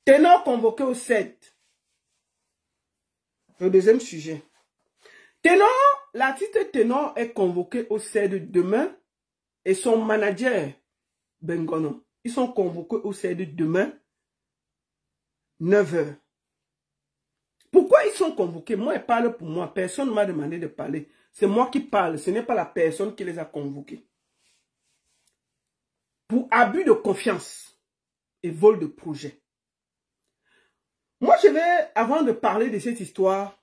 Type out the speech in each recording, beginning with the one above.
Ténor convoqué au CED. Le deuxième sujet. Ténor, l'artiste Ténor est convoqué au CED demain et son manager, Bengono, ils sont convoqués au CED demain, 9 h. Pourquoi ils sont convoqués? Moi, ils parlent pour moi. Personne ne m'a demandé de parler. C'est moi qui parle. Ce n'est pas la personne qui les a convoqués. Pour abus de confiance et vol de projet. Moi, je vais, avant de parler de cette histoire,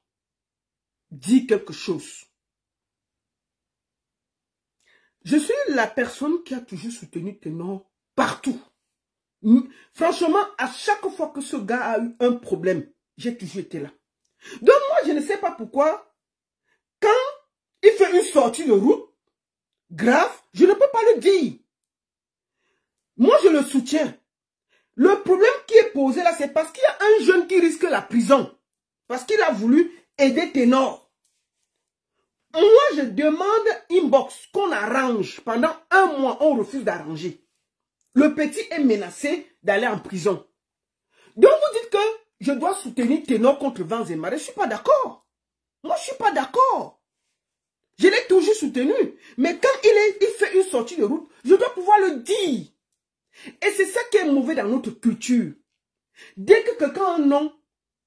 dire quelque chose. Je suis la personne qui a toujours soutenu Ténor partout. Franchement, à chaque fois que ce gars a eu un problème, j'ai toujours été là. Donc moi, je ne sais pas pourquoi, quand il fait une sortie de route grave, je ne peux pas le dire. Moi, je le soutiens. Le problème qui est posé là, c'est parce qu'il y a un jeune qui risque la prison. Parce qu'il a voulu aider Ténor. Moi, je demande inbox qu'on arrange. Pendant 1 mois, on refuse d'arranger. Le petit est menacé d'aller en prison. Donc vous dites que je dois soutenir Ténor contre vents et marées. Je ne suis pas d'accord. Moi, je ne suis pas d'accord. Je l'ai toujours soutenu. Mais quand il fait une sortie de route, je dois pouvoir le dire. Et c'est ça qui est mauvais dans notre culture. Dès que quelqu'un a un nom,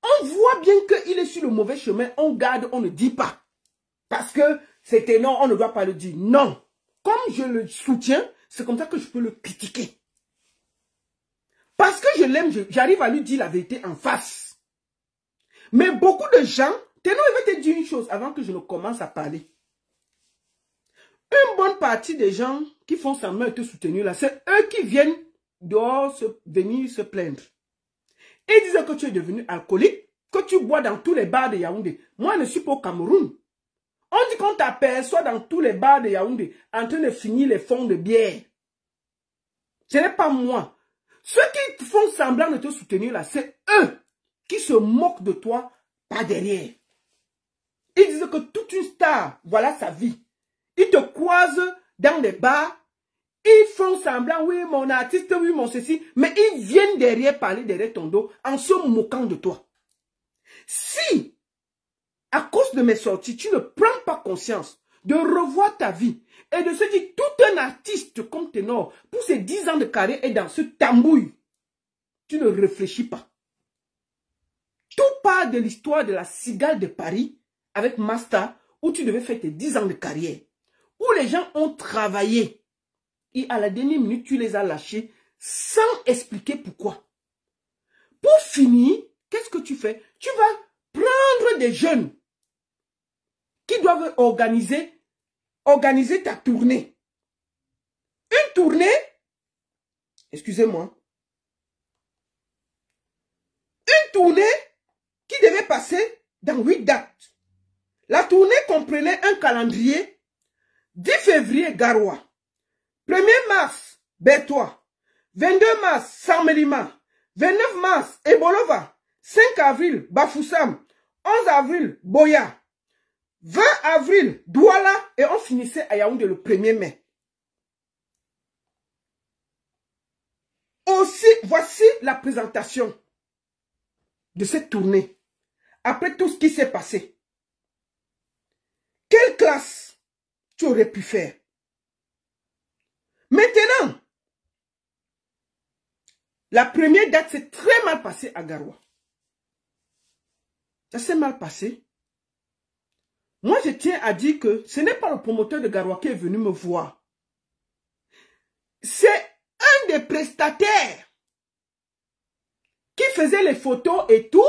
on voit bien qu'il est sur le mauvais chemin, on garde, on ne dit pas. Parce que c'est Ténor, on ne doit pas le dire. Non. Comme je le soutiens, c'est comme ça que je peux le critiquer. Parce que je l'aime, j'arrive à lui dire la vérité en face. Mais beaucoup de gens, Ténor, il va te dire une chose avant que je ne commence à parler. Une bonne partie des gens qui font semblant de te soutenir là, c'est eux qui viennent dehors venir se plaindre. Ils disent que tu es devenu alcoolique, que tu bois dans tous les bars de Yaoundé. Moi, je ne suis pas au Cameroun. On dit qu'on t'aperçoit dans tous les bars de Yaoundé en train de finir les fonds de bière. Ce n'est pas moi. Ceux qui font semblant de te soutenir là, c'est eux qui se moquent de toi par derrière. Ils disent que toute une star, voilà sa vie. Ils te croisent dans des bars. Ils font semblant, oui, mon artiste, oui, mon ceci. Mais ils viennent derrière parler derrière ton dos en se moquant de toi. Si, à cause de mes sorties, tu ne prends pas conscience de revoir ta vie et de se dire tout un artiste comme Ténor, pour ses 10 ans de carrière, est dans ce tambouille, tu ne réfléchis pas. Tout part de l'histoire de la cigale de Paris avec Masta, où tu devais faire tes 10 ans de carrière, où les gens ont travaillé. Et à la dernière minute, tu les as lâchés sans expliquer pourquoi. Pour finir, qu'est-ce que tu fais? Tu vas prendre des jeunes qui doivent organiser ta tournée. Une tournée, excusez-moi, une tournée qui devait passer dans 8 dates. La tournée comprenait un calendrier. 10 février, Garoua. 1er mars, Bertois. 22 mars, Samelima. 29 mars, Ebolova. 5 avril, Bafoussam. 11 avril, Boya. 20 avril, Douala. Et on finissait à Yaoundé le 1er mai. Aussi, voici la présentation de cette tournée. Après tout ce qui s'est passé. Quelle classe tu aurais pu faire? Maintenant, la première date s'est très mal passée à Garoua. Ça s'est mal passé. Moi, je tiens à dire que ce n'est pas le promoteur de Garoua qui est venu me voir. C'est un des prestataires qui faisait les photos et tout,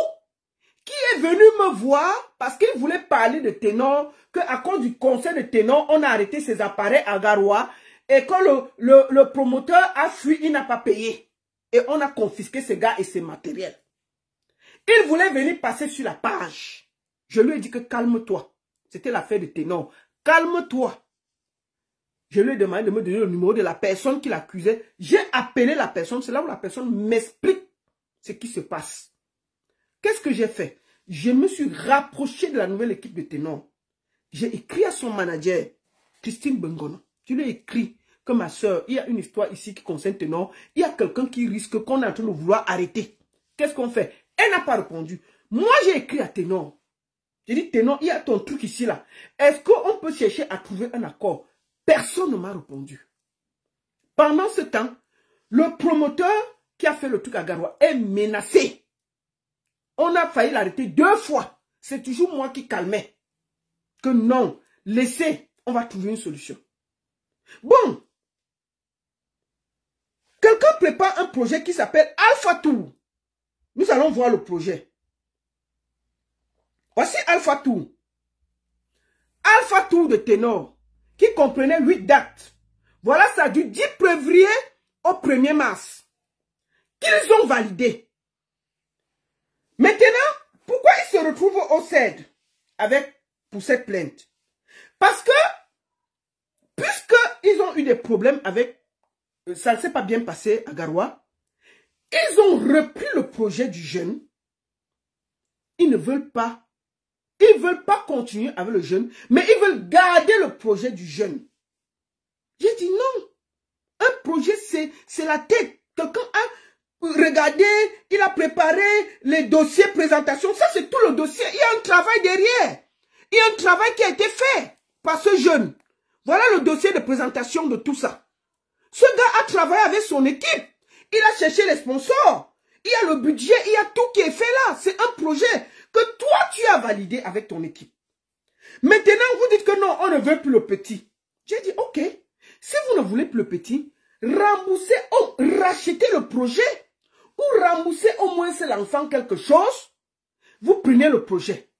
qui est venu me voir parce qu'il voulait parler de Ténor, qu'à cause du concert de Ténor, on a arrêté ses appareils à Garoua. Et quand le promoteur a fui, il n'a pas payé. Et on a confisqué ces gars et ses matériels. Il voulait venir passer sur la page. Je lui ai dit que calme-toi. C'était l'affaire de Ténor. Calme-toi. Je lui ai demandé de me donner le numéro de la personne qui l'accusait. J'ai appelé la personne. C'est là où la personne m'explique ce qui se passe. Qu'est-ce que j'ai fait? Je me suis rapproché de la nouvelle équipe de Ténor. J'ai écrit à son manager, Christine Bengono. Je lui ai écrit que ma soeur, il y a une histoire ici qui concerne Ténor. Il y a quelqu'un qui risque qu'on est en train de vouloir arrêter. Qu'est-ce qu'on fait? Elle n'a pas répondu. Moi, j'ai écrit à Ténor. J'ai dit, Ténor, il y a ton truc ici, là. Est-ce qu'on peut chercher à trouver un accord? Personne ne m'a répondu. Pendant ce temps, le promoteur qui a fait le truc à Garoua est menacé. On a failli l'arrêter 2 fois. C'est toujours moi qui calmais. Que non, laissez, on va trouver une solution. Bon. Quelqu'un prépare un projet qui s'appelle Alpha Tour. Nous allons voir le projet. Voici Alpha Tour. Alpha Tour de Ténor, qui comprenait 8 dates. Voilà ça, du 10 février au 1er mars. Qu'ils ont validé. Maintenant, pourquoi ils se retrouvent au CED pour cette plainte? Parce que, puisqu'ils ont eu des problèmes avec, ça ne s'est pas bien passé à Garoua, ils ont repris le projet du jeune. Ils ne veulent pas. Ils ne veulent pas continuer avec le jeune, mais ils veulent garder le projet du jeune. J'ai dit non. Un projet, c'est la tête. Quelqu'un a regardé, il a préparé les dossiers présentation. Ça, c'est tout le dossier. Il y a un travail derrière. Il y a un travail qui a été fait par ce jeune. Voilà le dossier de présentation de tout ça. Ce gars a travaillé avec son équipe. Il a cherché les sponsors. Il y a le budget, il y a tout qui est fait là. C'est un projet que toi, tu as validé avec ton équipe. Maintenant, vous dites que non, on ne veut plus le petit. J'ai dit, ok, si vous ne voulez plus le petit, remboursez ou rachetez le projet ou remboursez au moins l'enfant quelque chose. Vous prenez le projet.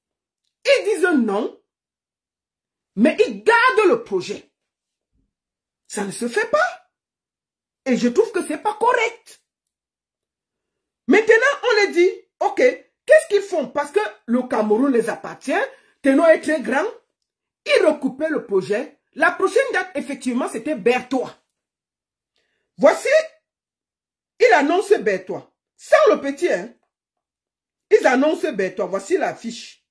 Ils disent non, mais ils gardent le projet. Ça ne se fait pas. Et je trouve que ce n'est pas correct. Maintenant, on les dit, ok, qu'est-ce qu'ils font? Parce que le Cameroun les appartient, Ténor est très grand, ils recoupaient le projet. La prochaine date, effectivement, c'était Berthois. Voici, il annonce Berthois. Sans le petit, hein. Ils annoncent Berthois. Voici la fiche.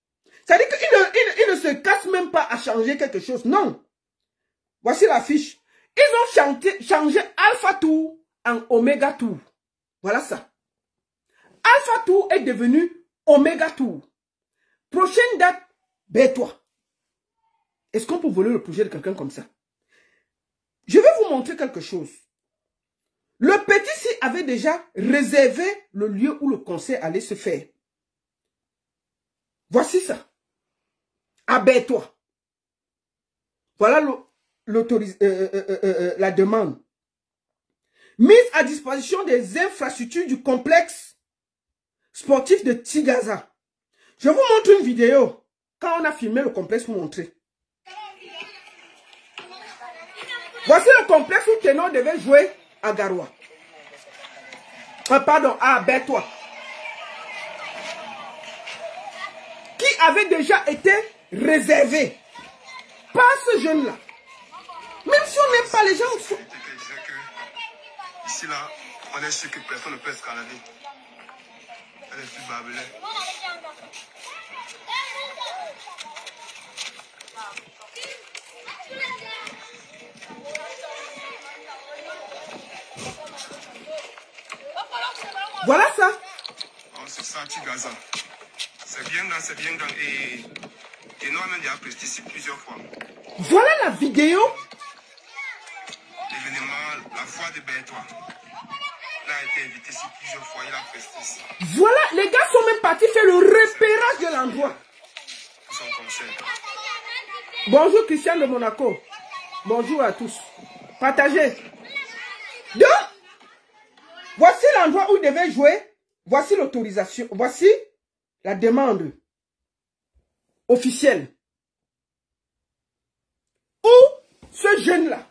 C'est-à-dire qu'ils ne se cassent même pas à changer quelque chose. Non. Voici la fiche. Ils ont changé Alpha Tour en Omega Tour. Voilà ça. Alpha Tour est devenu Omega Tour. Prochaine date, Berthois. Est-ce qu'on peut voler le projet de quelqu'un comme ça? Je vais vous montrer quelque chose. Le petit-ci avait déjà réservé le lieu où le concert allait se faire. Voici ça. À Berthois. Voilà la demande. Mise à disposition des infrastructures du complexe sportif de Tigaza. Je vous montre une vidéo. Quand on a filmé le complexe pour montrer. Voici le complexe où Ténor devait jouer à Garoua. Pardon, à Berthois. Qui avait déjà été réservé par ce jeune-là. Même si on n'aime pas les gens. Ici, là, on est sûr que personne ne peut escalader. Elle est plus barbelée. Voilà ça. C'est ça, Tigaza. C'est bien grand, c'est bien grand. Et énormément de presté ici plusieurs fois. Voilà la vidéo. L'événement, la foi de Berthois. Il a été invité ici plusieurs fois, il a presté ici. Voilà, les gars sont même partis faire le repérage de l'endroit. Son concert. Bonjour Christian de Monaco. Bonjour à tous. Partagez. Donc, voici l'endroit où il devait jouer. Voici l'autorisation. Voici la demande officielle. Où ce jeune-là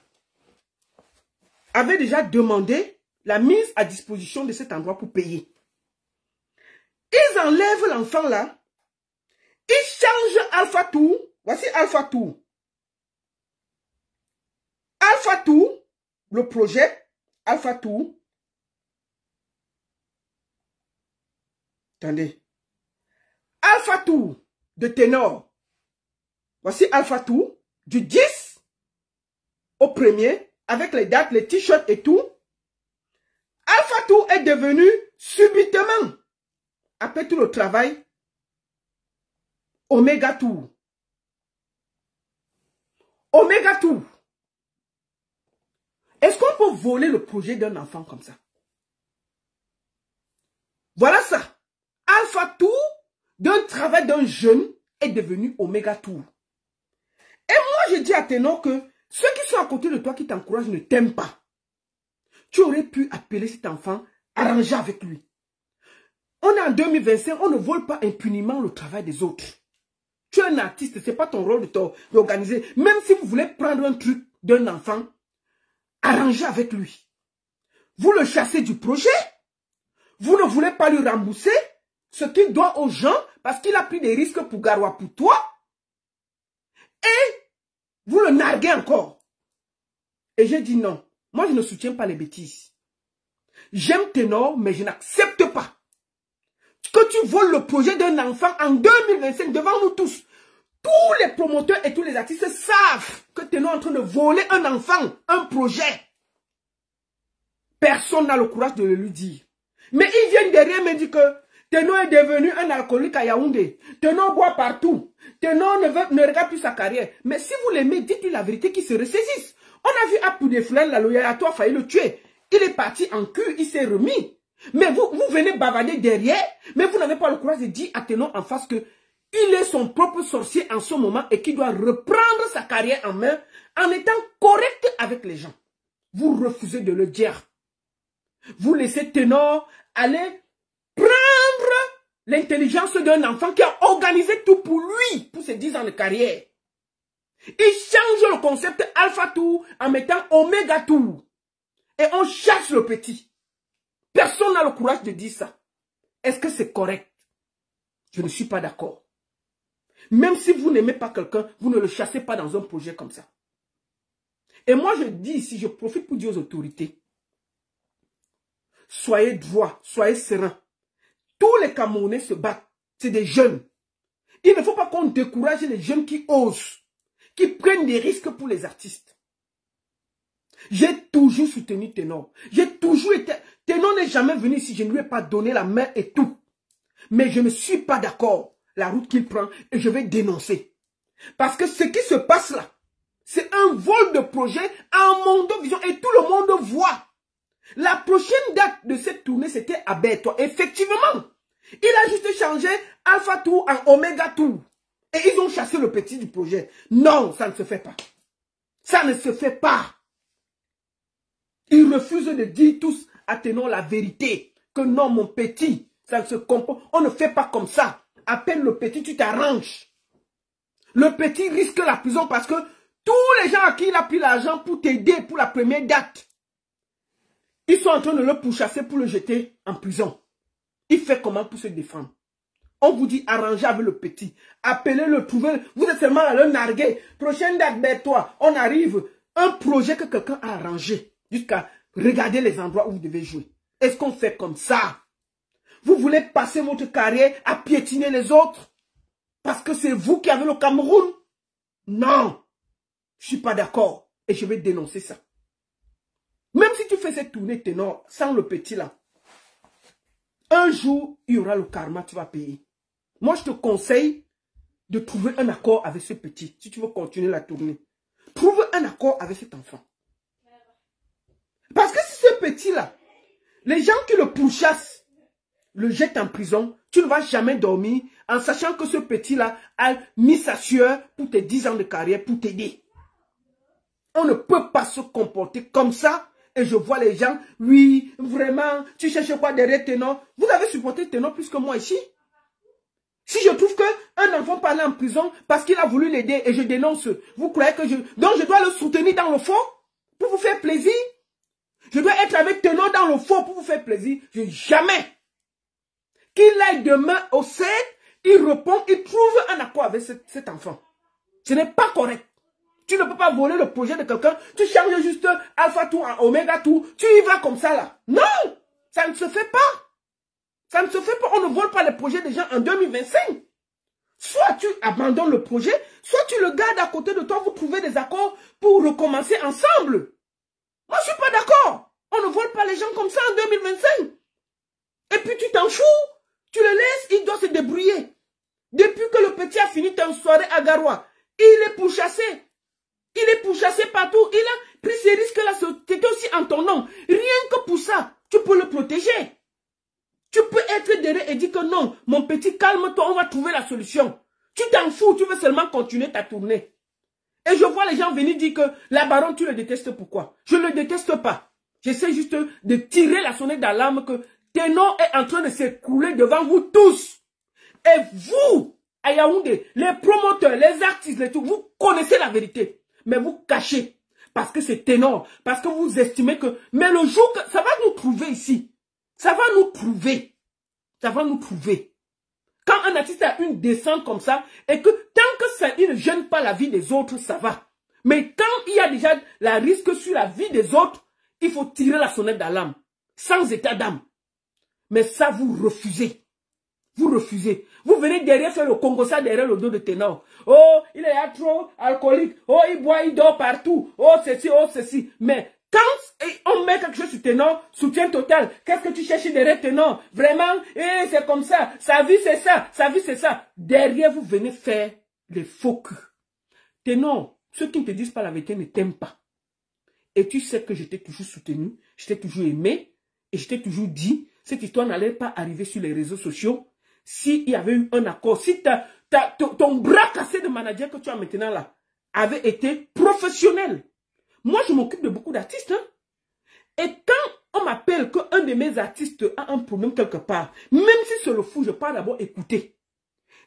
avait déjà demandé la mise à disposition de cet endroit pour payer. Ils enlèvent l'enfant là. Ils changent Alpha Tour. Voici Alpha Tour. Alpha Tour, le projet Alpha Tour. Attendez. Alpha Tour de Ténor. Voici Alpha Tour du 10 au 1er avec les dates, les t-shirts et tout. Alpha Tour est devenu subitement après tout le travail, Oméga Tour. Oméga Tour. Est-ce qu'on peut voler le projet d'un enfant comme ça? Voilà ça. Alpha Tour, d'un travail d'un jeune, est devenu Oméga Tour. Et moi, je dis à Ténor que ceux qui sont à côté de toi, qui t'encouragent, ne t'aiment pas. Tu aurais pu appeler cet enfant, arranger avec lui. On est en 2025, on ne vole pas impunément le travail des autres. Tu es un artiste, ce n'est pas ton rôle d'organiser. Même si vous voulez prendre un truc d'un enfant, arrangez avec lui. Vous le chassez du projet. Vous ne voulez pas lui rembourser ce qu'il doit aux gens parce qu'il a pris des risques pour Garoua, pour toi. Et vous le narguez encore. Et j'ai dit non. Moi, je ne soutiens pas les bêtises. J'aime Ténor, mais je n'accepte pas que tu voles le projet d'un enfant en 2025 devant nous tous. Tous les promoteurs et tous les artistes savent que Ténor est en train de voler un enfant, un projet. Personne n'a le courage de le lui dire. Mais ils viennent derrière me dire que Ténor est devenu un alcoolique à Yaoundé. Ténor boit partout. Ténor ne regarde plus sa carrière. Mais si vous l'aimez, dites-lui la vérité qui se ressaisisse. On a vu Apou des Fleurs, la loyauté a failli le tuer. Il est parti en cul, il s'est remis. Mais vous venez bavarder derrière, mais vous n'avez pas le courage de dire à Ténor en face que il est son propre sorcier en ce moment et qu'il doit reprendre sa carrière en main en étant correct avec les gens. Vous refusez de le dire. Vous laissez Ténor aller prendre l'intelligence d'un enfant qui a organisé tout pour lui, pour ses 10 ans de carrière. Il change le concept Alpha Tour en mettant Oméga Tour. Et on chasse le petit. Personne n'a le courage de dire ça. Est-ce que c'est correct? Je ne suis pas d'accord. Même si vous n'aimez pas quelqu'un, vous ne le chassez pas dans un projet comme ça. Et moi je dis ici, je profite pour dire aux autorités, soyez droits, soyez sereins. Tous les Camerounais se battent. C'est des jeunes. Il ne faut pas qu'on décourage les jeunes qui osent, qui prennent des risques pour les artistes. J'ai toujours soutenu Ténor. J'ai toujours été... Ténor n'est jamais venu ici, je ne lui ai pas donné la main et tout. Mais je ne suis pas d'accord la route qu'il prend et je vais dénoncer. Parce que ce qui se passe là, c'est un vol de projet en Mondovision et tout le monde voit. La prochaine date de cette tournée, c'était à Bertois. Effectivement, il a juste changé Alpha Tour en Oméga Tour. Et ils ont chassé le petit du projet. Non, ça ne se fait pas. Ça ne se fait pas. Ils refusent de dire tous à Ténor la vérité. Que non, mon petit, ça ne se comprend. On ne fait pas comme ça. Appelle le petit, tu t'arranges. Le petit risque la prison parce que tous les gens à qui il a pris l'argent pour t'aider pour la première date, ils sont en train de le pourchasser pour le jeter en prison. Il fait comment pour se défendre? On vous dit arrangez avec le petit. Appelez-le, trouvez-le. Vous êtes seulement à le narguer. Prochaine date, Bertois, on arrive. Un projet que quelqu'un a arrangé. Jusqu'à regarder les endroits où vous devez jouer. Est-ce qu'on fait comme ça? Vous voulez passer votre carrière à piétiner les autres? Parce que c'est vous qui avez le Cameroun? Non. Je ne suis pas d'accord. Et je vais dénoncer ça. Même si tu fais cette tournée Ténor sans le petit là, un jour, il y aura le karma, tu vas payer. Moi, je te conseille de trouver un accord avec ce petit. Si tu veux continuer la tournée, trouve un accord avec cet enfant. Parce que si ce petit-là, les gens qui le pourchassent, le jettent en prison, tu ne vas jamais dormir en sachant que ce petit-là a mis sa sueur pour tes 10 ans de carrière pour t'aider. On ne peut pas se comporter comme ça. Et je vois les gens, oui, vraiment, tu cherches quoi derrière Ténor? Vous avez supporté Ténor plus que moi ici. Si je trouve qu'un enfant parle en prison parce qu'il a voulu l'aider et je dénonce, vous croyez que donc je dois le soutenir dans le faux pour vous faire plaisir? Je dois être avec Ténor dans le faux pour vous faire plaisir? Jamais. Qu'il aille demain au 7, il répond, il trouve un accord avec cet enfant. Ce n'est pas correct. Tu ne peux pas voler le projet de quelqu'un. Tu changes juste Alpha Tour en Oméga Tour. Tu y vas comme ça là. Non, ça ne se fait pas. Ça ne se fait pas. On ne vole pas les projets des gens en 2025. Soit tu abandonnes le projet, soit tu le gardes à côté de toi. Vous trouvez des accords pour recommencer ensemble. Moi, je ne suis pas d'accord. On ne vole pas les gens comme ça en 2025. Et puis tu t'en fous. Tu le laisses. il doit se débrouiller. Depuis que le petit a fini une soirée à Garoua, il est pourchassé. Il est pourchassé partout. Il a pris ces risques-là. C'était aussi en ton nom. Rien que pour ça, tu peux le protéger. Tu peux être derrière et dire que non, mon petit, calme-toi, on va trouver la solution. Tu t'en fous, tu veux seulement continuer ta tournée. Et je vois les gens venir dire que la baronne, tu le détestes. Pourquoi? Je ne le déteste pas. J'essaie juste de tirer la sonnette d'alarme que Ténor est en train de s'écrouler devant vous tous. Et vous, à Yaoundé, les promoteurs, les artistes, les tout, vous connaissez la vérité. Mais vous cachez. Parce que c'est Ténor. Parce que vous estimez que... Mais le jour que... Ça va nous trouver ici. Ça va nous trouver. Ça va nous trouver. Quand un artiste a une descente comme ça, et que tant que ça, il ne gêne pas la vie des autres, ça va. Mais quand il y a déjà la risque sur la vie des autres, il faut tirer la sonnette d'alarme. Sans état d'âme. Mais ça, vous refusez. Vous refusez. Vous venez derrière faire le Congo, ça derrière le dos de Ténor. Oh, il est trop alcoolique. Oh, il boit, il dort partout. Oh, ceci, oh, ceci. Mais quand on met quelque chose sur Ténor, soutien total. Qu'est-ce que tu cherches derrière Ténor? Vraiment, c'est comme ça. Sa vie, c'est ça. Sa vie, c'est ça. Derrière, vous venez faire les faux culs. Ténor, ceux qui ne te disent pas la vérité ne t'aiment pas. Et tu sais que je t'ai toujours soutenu, je t'ai toujours aimé, et je t'ai toujours dit, cette histoire n'allait pas arriver sur les réseaux sociaux. S'il y avait eu un accord, si ton bras cassé de manager que tu as maintenant là, avait été professionnel. Moi, je m'occupe de beaucoup d'artistes. Hein? Et quand on m'appelle qu'un de mes artistes a un problème quelque part, même si c'est le fou, je pars d'abord écouter.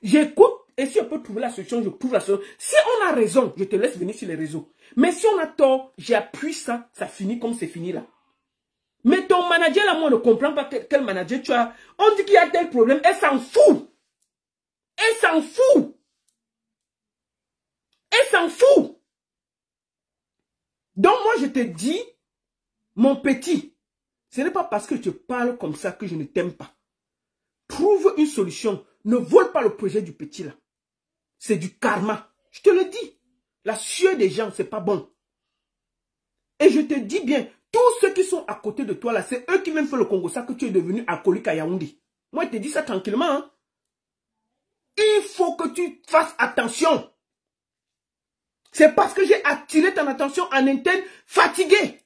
J'écoute, et si on peut trouver la solution, je trouve la solution. Si on a raison, je te laisse venir sur les réseaux. Mais si on a tort, j'appuie ça, ça finit comme c'est fini là. Mais ton manager là, moi, on ne comprend pas quel manager tu as. On dit qu'il y a tel problème, elle s'en fout. Elle s'en fout. Elle s'en fout. Donc moi, je te dis, mon petit, ce n'est pas parce que je parle comme ça que je ne t'aime pas. Trouve une solution. Ne vole pas le projet du petit là. C'est du karma. Je te le dis. La sueur des gens, c'est pas bon. Et je te dis bien, tous ceux qui sont à côté de toi là, c'est eux qui même fait le Congo, ça que tu es devenu alcoolique à Yaoundé. Moi, je te dis ça tranquillement. Hein. Il faut que tu fasses attention. C'est parce que j'ai attiré ton attention en interne fatigué.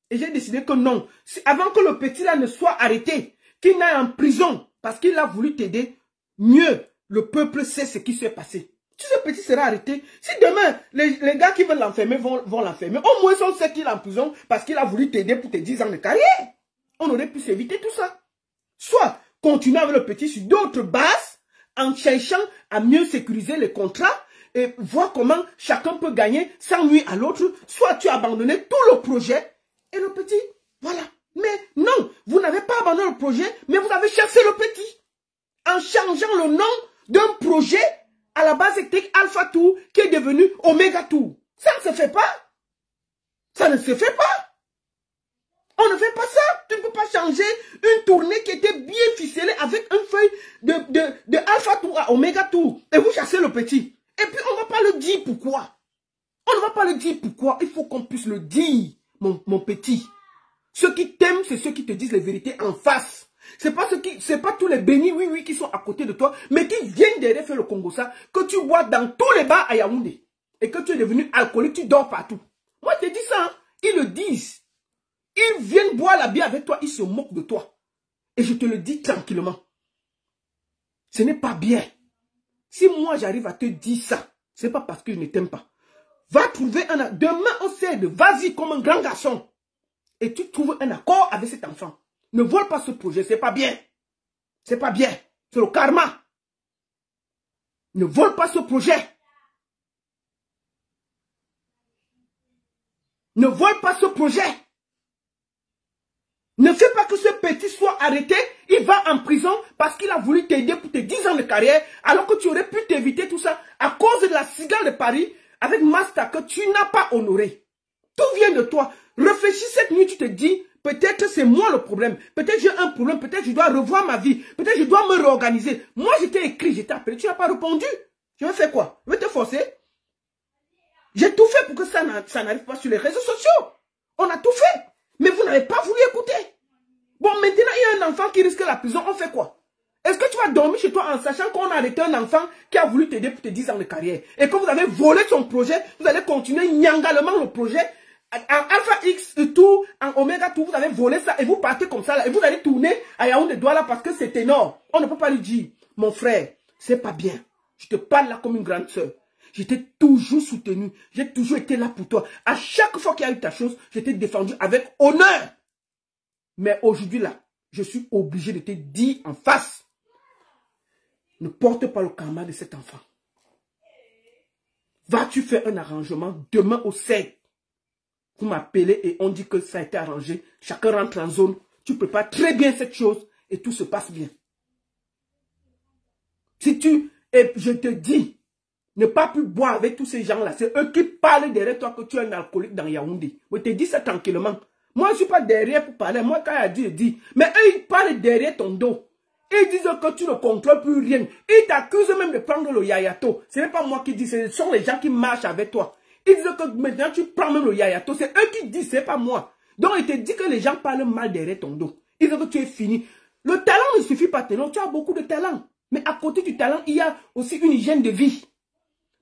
Et j'ai décidé que non. Avant que le petit là ne soit arrêté, qu'il n'aille en prison, parce qu'il a voulu t'aider, mieux, le peuple sait ce qui s'est passé. Si ce petit sera arrêté, si demain, les gars qui veulent l'enfermer vont l'enfermer, au moins on sait qu'il est en prison parce qu'il a voulu t'aider pour tes 10 ans de carrière. On aurait pu s'éviter tout ça. Soit continuer avec le petit sur d'autres bases, en cherchant à mieux sécuriser les contrats et voir comment chacun peut gagner sans nuire à l'autre. Soit tu as abandonné tout le projet et le petit, voilà. Mais non, vous n'avez pas abandonné le projet, mais vous avez chassé le petit. En changeant le nom d'un projet à la base c'était Alpha Tour qui est devenu Omega Tour. Ça ne se fait pas. Ça ne se fait pas. On ne fait pas ça. Tu ne peux pas changer une tournée qui était bien ficelée avec une feuille de Alpha Tour à Omega Tour. Et vous chassez le petit. Et puis on ne va pas le dire pourquoi. On ne va pas le dire pourquoi. Il faut qu'on puisse le dire, mon petit. Ceux qui t'aiment, c'est ceux qui te disent les vérités en face. C'est pas tous les bénis, oui, qui sont à côté de toi, mais qui viennent derrière faire le Congo ça, que tu bois dans tous les bars à Yaoundé. Et que tu es devenu alcoolique, tu dors partout. Moi, je te dis ça, hein, ils le disent. Ils viennent boire la bière avec toi, ils se moquent de toi. Et je te le dis tranquillement. Ce n'est pas bien. Si moi, j'arrive à te dire ça, ce n'est pas parce que je ne t'aime pas. Va trouver un... Demain, on s'aide. Vas-y comme un grand garçon. Et tu trouves un accord avec cet enfant. Ne vole pas ce projet, c'est pas bien. C'est pas bien. C'est le karma. Ne vole pas ce projet. Ne vole pas ce projet. Ne fais pas que ce petit soit arrêté. Il va en prison parce qu'il a voulu t'aider pour tes 10 ans de carrière, alors que tu aurais pu t'éviter tout ça à cause de la cigale de Paris avec Master que tu n'as pas honoré. Tout vient de toi. Réfléchis cette nuit, tu te dis, peut-être c'est moi le problème. Peut-être j'ai un problème. Peut-être je dois revoir ma vie. Peut-être je dois me réorganiser. Moi, je t'ai écrit, je t'ai appelé. Tu n'as pas répondu. Je vais faire quoi? Je vais te forcer. J'ai tout fait pour que ça n'arrive pas sur les réseaux sociaux. On a tout fait. Mais vous n'avez pas voulu écouter. Bon, maintenant, il y a un enfant qui risque la prison. On fait quoi? Et Est-ce que tu vas dormir chez toi en sachant qu'on a arrêté un enfant qui a voulu t'aider pour tes 10 ans de carrière et que vous avez volé son projet, vous allez continuer nyangalement le projet en Alpha X et tout, en Oméga tout, vous avez volé ça et vous partez comme ça là et vous allez tourner à Yaoundé Douala parce que c'est énorme. On ne peut pas lui dire, mon frère, c'est pas bien. Je te parle là comme une grande sœur. Je t'ai toujours soutenu, j'ai toujours été là pour toi. À chaque fois qu'il y a eu ta chose, je t'ai défendu avec honneur. Mais aujourd'hui là, je suis obligé de te dire en face. Ne porte pas le karma de cet enfant. Vas-tu faire un arrangement demain au 7? Vous m'appelez et on dit que ça a été arrangé. Chacun rentre en zone. Tu prépares très bien cette chose et tout se passe bien. Si tu... Et je te dis, ne pas plus boire avec tous ces gens-là. C'est eux qui parlent derrière toi que tu es un alcoolique dans Yaoundé. Je te dis ça tranquillement. Moi, je ne suis pas derrière pour parler. Moi, quand il a dit, je dis. Mais eux, ils parlent derrière ton dos. Ils disent que tu ne contrôles plus rien. Ils t'accusent même de prendre le yayato. Ce n'est pas moi qui dis, ce sont les gens qui marchent avec toi. Ils disent que maintenant tu prends même le yayato. C'est eux qui disent, ce n'est pas moi. Donc, ils te disent que les gens parlent mal derrière ton dos. Ils disent que tu es fini. Le talent ne suffit pas. Tu as beaucoup de talent. Mais à côté du talent, il y a aussi une hygiène de vie.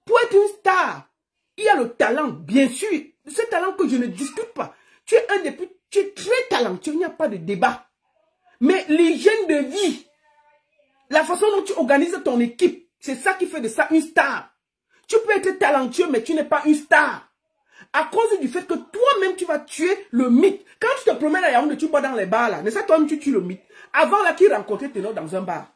Pour être une star, il y a le talent, bien sûr. Ce talent que je ne discute pas. Tu es un des plus... Tu es très talentueux, il n'y a pas de débat. Mais l'hygiène de vie, la façon dont tu organises ton équipe, c'est ça qui fait de ça une star. Tu peux être talentueux, mais tu n'es pas une star. À cause du fait que toi-même, tu vas tuer le mythe. Quand tu te promènes à Yaoundé, tu bois dans les bars là. Mais ça, toi-même, tu tues le mythe. Avant là, qui rencontrait Ténor dans un bar?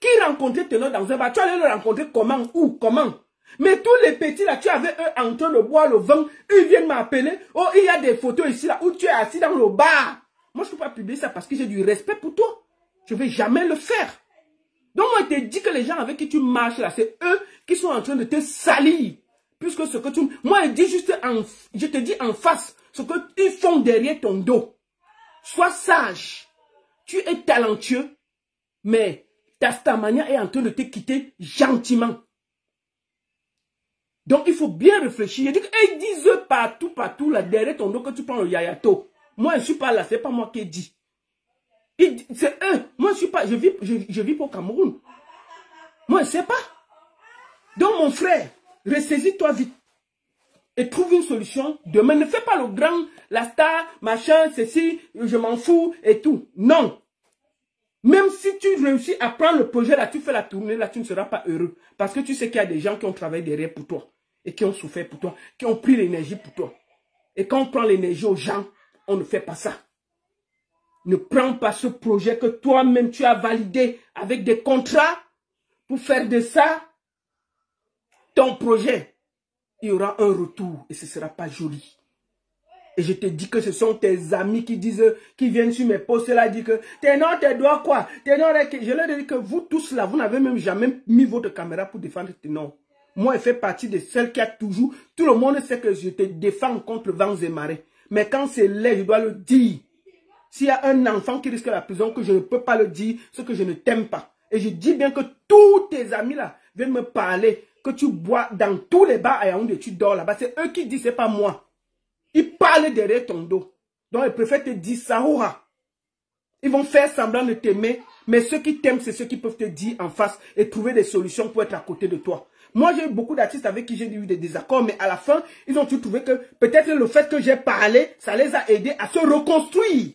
Qui rencontrait Ténor dans un bar? Tu allais le rencontrer comment? Où? Comment? Mais tous les petits là, tu avais eux en train de boire le vin. Ils viennent m'appeler. Oh, il y a des photos ici là où tu es assis dans le bar. Moi, je ne peux pas publier ça parce que j'ai du respect pour toi. Je ne vais jamais le faire. Donc, moi, je te dis que les gens avec qui tu marches là, c'est eux qui sont en train de te salir. Puisque ce que tu... Moi, je te dis en face ce qu'ils font derrière ton dos. Sois sage. Tu es talentueux, mais ta manière est en train de te quitter gentiment. Donc, il faut bien réfléchir. Ils disent partout, là, derrière ton dos, que tu prends le yayato. Moi, je ne suis pas là, ce n'est pas moi qui dis. C'est eux. Moi, je suis pas, je vis pour Cameroun. Moi, je ne sais pas. Donc, mon frère, ressaisis-toi vite. Et trouve une solution. Demain, ne fais pas le grand, la star, machin, ceci, je m'en fous et tout. Non. Même si tu réussis à prendre le projet là, tu fais la tournée là, tu ne seras pas heureux. Parce que tu sais qu'il y a des gens qui ont travaillé derrière pour toi. Et qui ont souffert pour toi. Qui ont pris l'énergie pour toi. Et quand on prend l'énergie aux gens, on ne fait pas ça. Ne prends pas ce projet que toi-même tu as validé avec des contrats pour faire de ça ton projet. Il y aura un retour et ce ne sera pas joli. Et je te dis que ce sont tes amis qui disent, qui viennent sur mes posts là, disent que Ténor, tes doigts quoi? Ténor, je leur dis que vous tous là, vous n'avez même jamais mis votre caméra pour défendre Ténor. Moi, je fais partie de celles qui a toujours, tout le monde sait que je te défends contre vents et marées. Mais quand c'est laid, je dois le dire. S'il y a un enfant qui risque la prison, que je ne peux pas le dire, ce que je ne t'aime pas. Et je dis bien que tous tes amis là viennent me parler que tu bois dans tous les bars à Yaoundé, tu dors là-bas. C'est eux qui disent, c'est pas moi. Ils parlent derrière ton dos. Donc ils préfèrent te dire Saoura. Ils vont faire semblant de t'aimer, mais ceux qui t'aiment, c'est ceux qui peuvent te dire en face et trouver des solutions pour être à côté de toi. Moi, j'ai eu beaucoup d'artistes avec qui j'ai eu des désaccords, mais à la fin, ils ont trouvé que peut-être le fait que j'ai parlé, ça les a aidés à se reconstruire.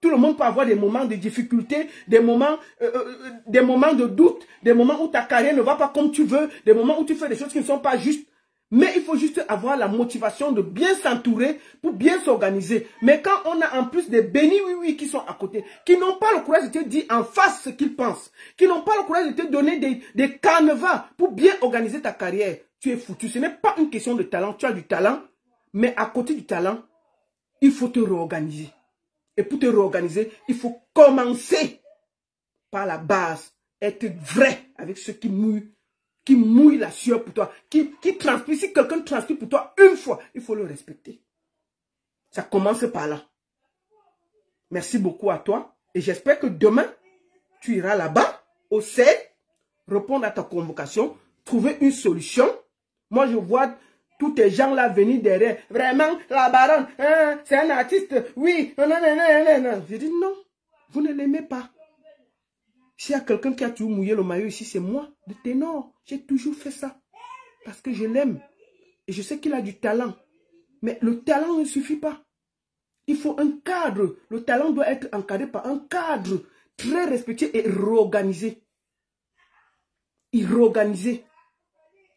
Tout le monde peut avoir des moments de difficulté, des moments de doute, des moments où ta carrière ne va pas comme tu veux, des moments où tu fais des choses qui ne sont pas justes. Mais il faut juste avoir la motivation de bien s'entourer pour bien s'organiser. Mais quand on a en plus des bénis oui qui sont à côté, qui n'ont pas le courage de te dire en face ce qu'ils pensent, qui n'ont pas le courage de te donner des carnavals pour bien organiser ta carrière, tu es foutu. Ce n'est pas une question de talent, tu as du talent, mais à côté du talent, il faut te réorganiser. Et pour te réorganiser, il faut commencer par la base, être vrai avec ceux qui mouille la sueur pour toi, qui transpire. Si quelqu'un transpire pour toi une fois, il faut le respecter. Ça commence par là. Merci beaucoup à toi. Et j'espère que demain, tu iras là-bas, au CED, répondre à ta convocation, trouver une solution. Moi, je vois tous ces gens-là venir derrière. Vraiment, la baronne, hein, c'est un artiste. Oui, non. Je dis non, vous ne l'aimez pas. S'il y a quelqu'un qui a toujours mouillé le maillot ici, c'est moi, le ténor. J'ai toujours fait ça. Parce que je l'aime. Et je sais qu'il a du talent. Mais le talent ne suffit pas. Il faut un cadre. Le talent doit être encadré par un cadre très respecté et réorganisé. Réorganisé.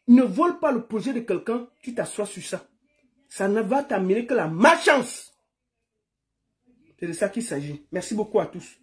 Ne vole pas le projet de quelqu'un, tu t'assois sur ça. Ça ne va t'amener que la malchance. C'est de ça qu'il s'agit. Merci beaucoup à tous.